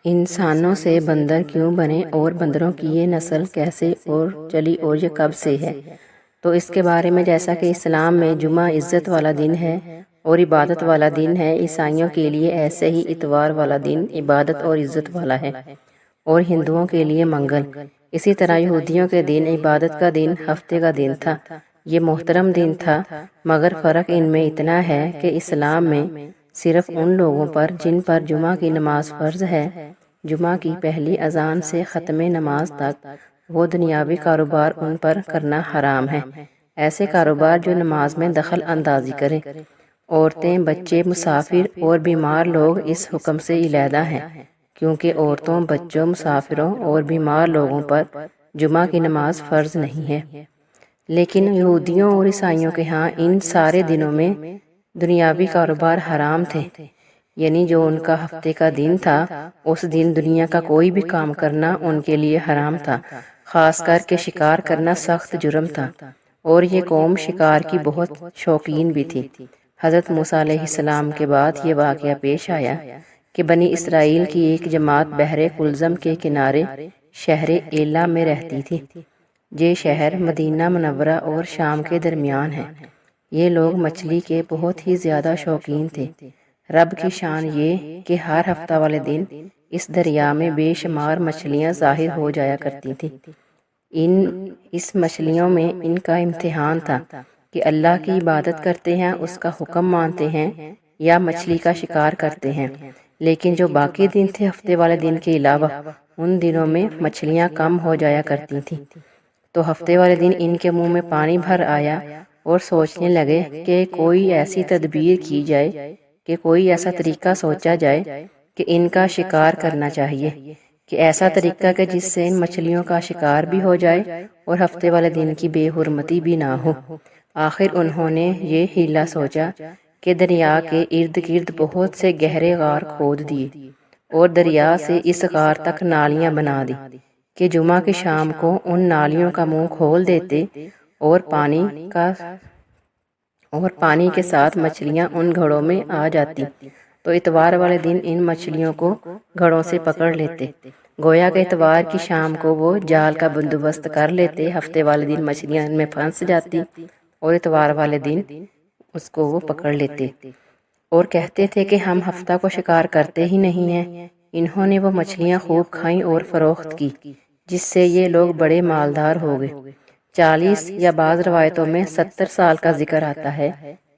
انسانوں سے بندر کیوں بنے اور بندروں کی یہ نسل کیسے اور چلی اور یہ کب سے ہے؟ تو اس کے بارے میں جیسا کہ اسلام میں جمعہ عزت والا دن ہے اور عبادت والا دن ہے، عیسائیوں کے لیے ایسے ہی اتوار والا دن عبادت اور عزت والا ہے اور ہندوؤں کے لیے منگل۔ اسی طرح یہودیوں کے دن عبادت کا دن ہفتے کا دن تھا، یہ محترم دن تھا، مگر فرق ان میں اتنا ہے کہ اسلام میں صرف ان لوگوں پر جن پر جمعہ کی نماز فرض ہے، جمعہ کی پہلی اذان سے ختم نماز تک وہ دنیاوی کاروبار ان پر کرنا حرام ہے۔ ایسے کاروبار جو نماز میں دخل اندازی کریں۔ عورتیں، بچے، مسافر اور بیمار لوگ اس حکم سے علیحدہ ہیں، کیونکہ عورتوں، بچوں، مسافروں اور بیمار لوگوں پر جمعہ کی نماز فرض نہیں ہے۔ لیکن یہودیوں اور عیسائیوں کے ہاں ان سارے دنوں میں دنیاوی کاروبار حرام تھے، یعنی جو ان کا ہفتے کا دن تھا اس دن دنیا کا کوئی بھی کام کرنا ان کے لیے حرام تھا، خاص کر کے شکار کرنا سخت جرم تھا، اور یہ قوم شکار کی بہت شوقین بھی تھی۔ حضرت موسیٰ علیہ السلام کے بعد یہ واقعہ پیش آیا کہ بنی اسرائیل کی ایک جماعت بحر کلزم کے کنارے شہر ایلا میں رہتی تھی۔ یہ شہر مدینہ منورہ اور شام کے درمیان ہے۔ یہ لوگ مچھلی کے بہت ہی زیادہ شوقین تھے۔ رب کی شان یہ کہ ہر ہفتہ والے دن اس دریا میں بے شمار مچھلیاں ظاہر ہو جایا کرتی تھیں۔ اس مچھلیوں میں ان کا امتحان تھا کہ اللہ کی عبادت کرتے ہیں، اس کا حکم مانتے ہیں، یا مچھلی کا شکار کرتے ہیں۔ لیکن جو باقی دن تھے ہفتے والے دن کے علاوہ، ان دنوں میں مچھلیاں کم ہو جایا کرتی تھیں۔ تو ہفتے والے دن ان کے منہ میں پانی بھر آیا اور سوچنے لگے کہ کوئی ایسی تدبیر کی جائے، کہ کوئی ایسا طریقہ سوچا جائے کہ ان کا شکار کرنا چاہیے، کہ ایسا طریقہ کہ جس سے ان مچھلیوں کا شکار بھی ہو جائے اور ہفتے والے دن کی بے حرمتی بھی نہ ہو۔ آخر انہوں نے یہ حیلہ سوچا کہ دریا کے ارد گرد بہت سے گہرے غار کھود دیے اور دریا سے اس غار تک نالیاں بنا دی کہ جمعہ کی شام کو ان نالیوں کا منہ کھول دیتے اور پانی کے ساتھ مچھلیاں ان گھڑوں میں آ جاتی، تو اتوار والے دن ان مچھلیوں کو گھڑوں سے پکڑ لیتے، گویا کہ اتوار کی شام کو وہ جال کا بندوبست کر لیتے، ہفتے والے دن مچھلیاں ان میں پھنس جاتی اور اتوار والے دن اس کو وہ پکڑ لیتے اور کہتے تھے کہ ہم ہفتہ کو شکار کرتے ہی نہیں ہیں۔ انہوں نے وہ مچھلیاں خوب کھائیں اور فروخت کی، جس سے یہ لوگ بڑے مالدار ہو گئے۔ 40 یا بعض روایتوں میں 70 سال کا ذکر آتا ہے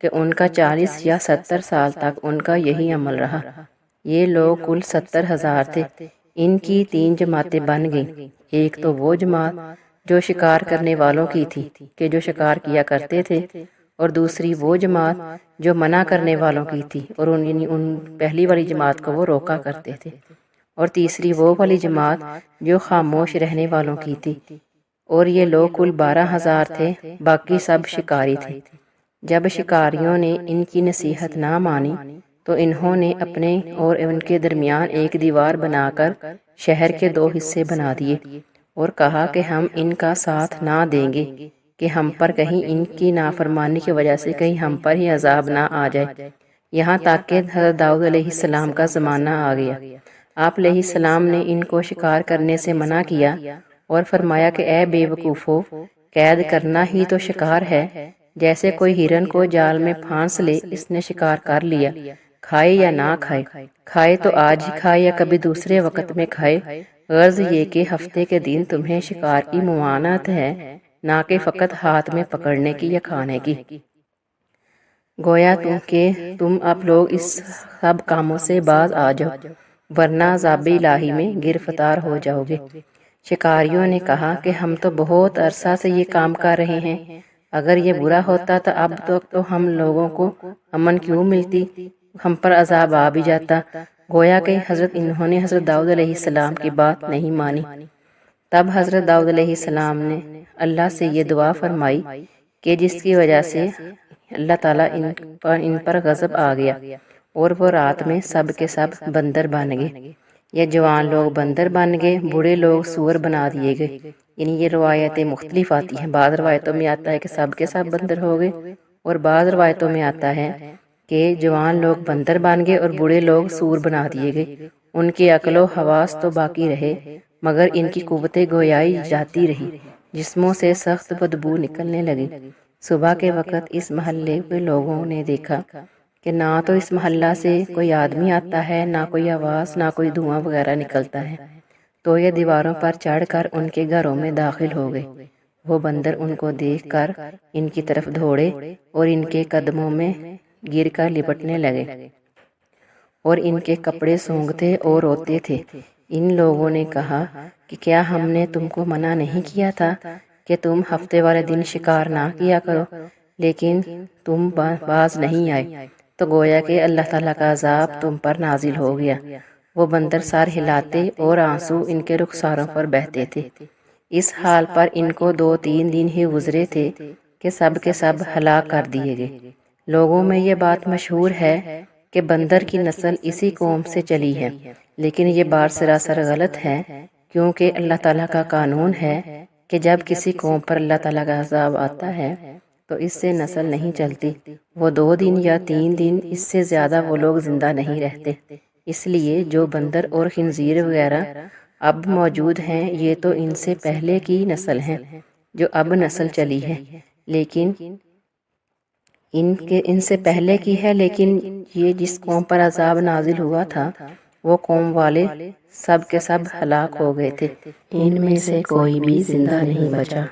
کہ ان کا 40 یا 70 سال تک ان کا یہی عمل رہا۔ یہ لوگ کل 70,000 تھے۔ ان کی 3 جماعتیں بن گئیں۔ ایک تو وہ جماعت جو شکار کرنے والوں کی تھی کہ جو شکار کیا کرتے تھے، اور دوسری وہ جماعت جو منع کرنے والوں کی تھی اور ان پہلی والی جماعت کو وہ روکا کرتے تھے، اور تیسری وہ والی جماعت جو خاموش رہنے والوں کی تھی، اور یہ لوگ کل 12,000 تھے، باقی سب شکاری تھے۔ جب شکاریوں نے ان کی نصیحت نہ مانی تو انہوں نے اپنے اور ان کے درمیان ایک دیوار بنا کر شہر کے 2 حصے بنا دیے اور کہا کہ ہم ان کا ساتھ نہ دیں گے کہ ہم پر کہیں ان کی نافرمانی کی وجہ سے کہیں ہم پر ہی عذاب نہ آ جائے۔ یہاں تک کہ حضرت داؤد علیہ السلام کا زمانہ آ گیا۔ آپ علیہ السلام نے ان کو شکار کرنے سے منع کیا اور فرمایا کہ اے بے وقوفو، قید کرنا ہی تو شکار ہے۔ جیسے کوئی ہرن کو جال میں پھانس لے، اس نے شکار کر لیا، کھائے یا نہ کھائے، کھائے تو آج ہی کھائے یا کبھی دوسرے وقت میں کھائے، غرض یہ کہ ہفتے کے دن تمہیں شکار کی ممانعت ہے، نہ کہ فقط ہاتھ میں پکڑنے کی یا کھانے کی۔ گویا کہ تم اب لوگ اس سب کاموں سے باز آ جاؤ، ورنہ عذاب الہی میں گرفتار ہو جاؤ گے۔ شکاریوں نے کہا کہ ہم تو بہت عرصہ سے یہ کام کر رہے ہیں، اگر یہ برا ہوتا تو اب تک تو ہم لوگوں کو امن کیوں ملتی، ہم پر عذاب آ بھی جاتا۔ گویا کہ انہوں نے حضرت داؤد علیہ السلام کی بات نہیں مانی۔ تب حضرت داؤد علیہ السلام نے اللہ سے یہ دعا فرمائی کہ جس کی وجہ سے اللہ تعالیٰ ان پر غضب آ گیا، اور وہ رات میں سب کے سب بندر بن گئے، یا جوان لوگ بندر بن گئے، بوڑھے لوگ سور بنا دیے گئے۔ یعنی یہ روایتیں مختلف آتی ہیں، بعض روایتوں میں آتا ہے کہ سب کے سب بندر ہو گئے، اور بعض روایتوں میں آتا ہے کہ جوان لوگ بندر بن گئے اور بوڑھے لوگ سور بنا دیے گئے، ان کی عقل و حواس تو باقی رہے مگر ان کی قوت گویائی جاتی رہی، جسموں سے سخت بدبو نکلنے لگی۔ صبح کے وقت اس محلے کے لوگوں نے دیکھا کہ نہ تو اس محلہ سے کوئی آدمی آتا ہے، نہ کوئی آواز، نہ کوئی دھواں وغیرہ نکلتا ہے، تو یہ دیواروں پر چڑھ کر ان کے گھروں میں داخل ہو گئے۔ وہ بندر ان کو دیکھ کر ان کی طرف دوڑے اور ان کے قدموں میں گر کر لپٹنے لگے اور ان کے کپڑے سونگھتے اور روتے تھے۔ ان لوگوں نے کہا کہ کیا ہم نے تم کو منع نہیں کیا تھا کہ تم ہفتے والے دن شکار نہ کیا کرو، لیکن تم باز نہیں آئے، تو گویا کہ اللہ تعالیٰ کا عذاب تم پر نازل ہو گیا۔ وہ بندر سر ہلاتے اور آنسو ان کے رخساروں پر بہتے تھے۔ اس حال پر ان کو 2-3 دن ہی گزرے تھے کہ سب کے سب ہلاک کر دیے گئے۔ لوگوں میں یہ بات مشہور ہے کہ بندر کی نسل اسی قوم سے چلی ہے، لیکن یہ بات سراسر غلط ہے، کیونکہ اللہ تعالیٰ کا قانون ہے کہ جب کسی قوم پر اللہ تعالیٰ کا عذاب آتا ہے تو اس سے نسل نہیں چلتی، وہ 2 دن یا 3 دن، اس سے زیادہ وہ لوگ زندہ نہیں رہتے۔ اس لیے جو بندر اور خنزیر وغیرہ اب موجود ہیں یہ تو ان سے پہلے کی نسل ہیں جو اب نسل چلی ہے، لیکن ان سے پہلے کی ہے، لیکن یہ جس قوم پر عذاب نازل ہوا تھا وہ قوم والے سب کے سب ہلاک ہو گئے تھے، ان میں سے کوئی بھی زندہ نہیں بچا۔